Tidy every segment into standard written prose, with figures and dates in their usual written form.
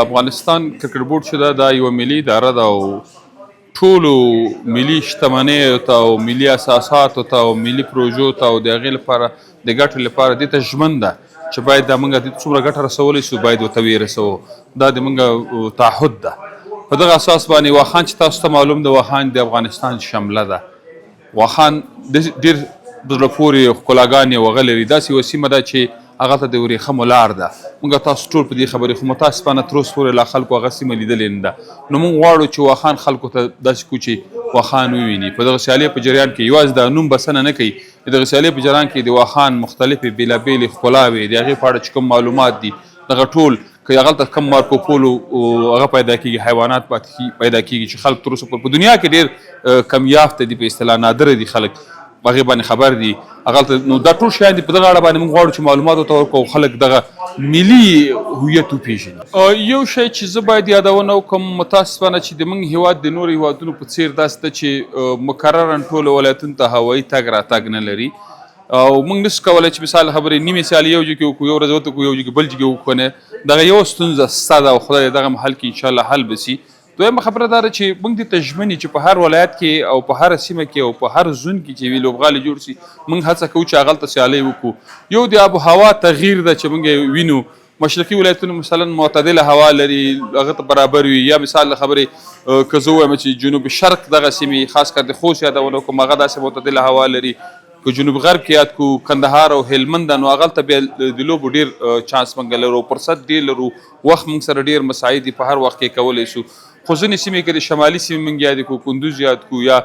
افغانستان کرکټ بورډ چې دا یوه ملي اداره ده او ټولو ملي شتمنیو ته او ملي اساساتو ته او ملي پروژو ته او د هغې لپاره د ګټې لپاره دې ته ژمن ده چې باید دا موږ دې څومره ګټه رسولی شو باید ورته ویې رسوو. دا د موږ تعهد ده. په دغه اساس باندې واخان چې تاسو ته معلوم ده واخان د افغانستان شمله ده. واخان ډېر زړه پورې ښکلاګانې او هغه لري. داسې یوه سیمه ده چې هغه ته د ورېښمو لار ده. موږ تاسو ټول په دې خبرې خو متاسفانه تر اوسه پورې لا خلکو هغه سیمه لیدلې نه ده. نو موږ غواړو چې واخان خلکو ته داسې کړو چې واخان وویني. په دغه سیالۍ په جریان کې یوازې دا نوم بسنه نه کوي، د دغه سیالۍ په جریان کې د واخان مختلفې بېلابېلې ښکلاوې د هغې په اړه چې کوم معلومات دي دغه ټول که هغلته کم مارکوپولو هغه پیدا کېږي، حیوانات پیدا کېږي چې خلک تر اوسه پورې په دنیا کې ډېر کم یافته دي، په اصطلاح نادره دي خلک هغې باندې خبر دي هغلته. نو دا ټول شیان دي په دغه اړه باندې موږ غواړو چې معلومات ورته ورکړو او خلک دغه ملي هویت وپېژني. یو شی چې زه باید یادونه وکړم متاسفانه چې د موږ هیواد د نورو هیوادونو په څېر داسې ده چې مکررا ټولو ولایتونو ته هوایي تګ راتګ نه لري او موږ نشو کولی چې مثال خبرې نیمې سیالې یو ځای کې وکړو، یو ورځ ورته کړو، یو ځای کې بل ځای کې وکړو نه. دغه یوه ستونزه شته ده او خدای دغه محل کې انشاءالله حل به شي. دویمه خبره دا ده چې موږ دې ته ژمن یو چې په هر ولایت کې او په هره سیمه کې او په هر زون کې چې وي لوبغالی جوړ شي موږ هڅه کوو چې هغلته سیالۍ وکړو. یو د آب و هوا تغییر ده چې موږ وینو. مشرقي ولایتونه مثلا معتدله هوا لري، هغه ته برابر وي. یا مثال خبرې که زه ووایم چې جنوب شرق دغه سیمې خاص کر د خوست یادونه وکړم هغه داسې معتدله هوا لري. که جنوب غرب کې یاد کړو کندهار او هلمند نو هغلته بیا د لوبو ډېر چانس موږ لرو، فرصت ډېر لرو، وخت موږ سره ډېر مساعد دي، په هر وخت کې کولی شو. خو ځینې سیمې کې د شمالي سیمې موږ یاد کړو، کندوز یاد کړو، یا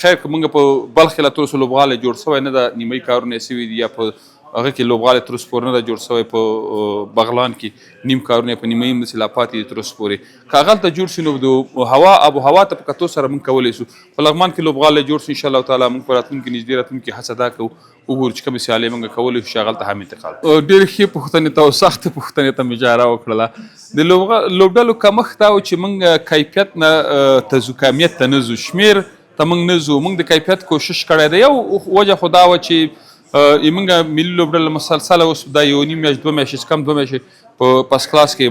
خیر که موږ په بلخ کې لا تر اوسه لوبغالی جوړ شوی نه ده، نیمایي کارونه یې شوي دي، یا په هغه کې لوبغالی تر اوسه پورې نه ده جوړ شوی. په بغلان کې نیم کارونه یې په نیمایي همداسې لا پاتې دي تر اوسه پورې. که هغلته جوړ شي نو د هوا آب و هوا ته په کتو سره موږ کولی شو. په لغمان کې لوبغالی جوړ شو انشاءالله تعالی موږ په راتلونکي نږدې راتلونکي هڅه دا کوو وګورو چې کومې سیالۍ موږ کولی شو چې هغلته هم انتقال کړو. ډېرې ښې پوښتنې ته او سختې پوښتنې ته مې اجاره وکړله. د لوبډلو کمښت دا و چې موږ کیفیت نه ته ځو، کمیت ته نه ځو، شمېر ته موږ نه ځو. موږ د کیفیت کوشش کړی دی. یو وجه خو دا وه چې موږ ملي لوبډله مسلسله اوس دا یو نیم میاشت 2 میاشتې کم 2 میاشتې په پس کلاس کې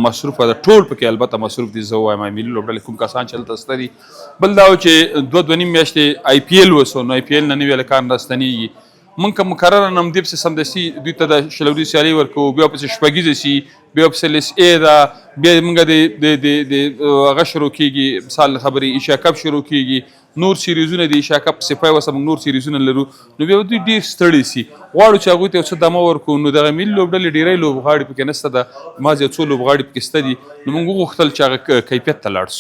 مصروفه ده. ټول پکې البته مصروف دي. زه ووایم ملي لوبډلې کوم کسان چې هلته شته دي. بل دا و چې 2 نیم میاشتې آی پي ایل وسو نو آی پي ایل نه نوي هلکان راستنېږي. موږ که مکرره همدې پسې سمدستي دوی ته د شلوري سیالۍ ورکوو، بیا پسې شپږیزه شي، بیا پسې لیس ای ده، بیا موږ د هغه شروع کېږي مثال خبرې ایشیا کپ شروع کېږي، نور سیریزونه د ایشیا کپ صفای وسه موږ نور سیریزونه لرو. نو بیا دوی ډېر ستړي سي. غواړو چې هغوی ته یو څه دمه ورکړو. نو دغه ملي لوبډلې ډېری لوبغاړي پکې نشته ده، مازې یو څو لوبغاړي پکې شته دي. نو موږ وغوښتل چې هغه کیفیت ته لاړ شو.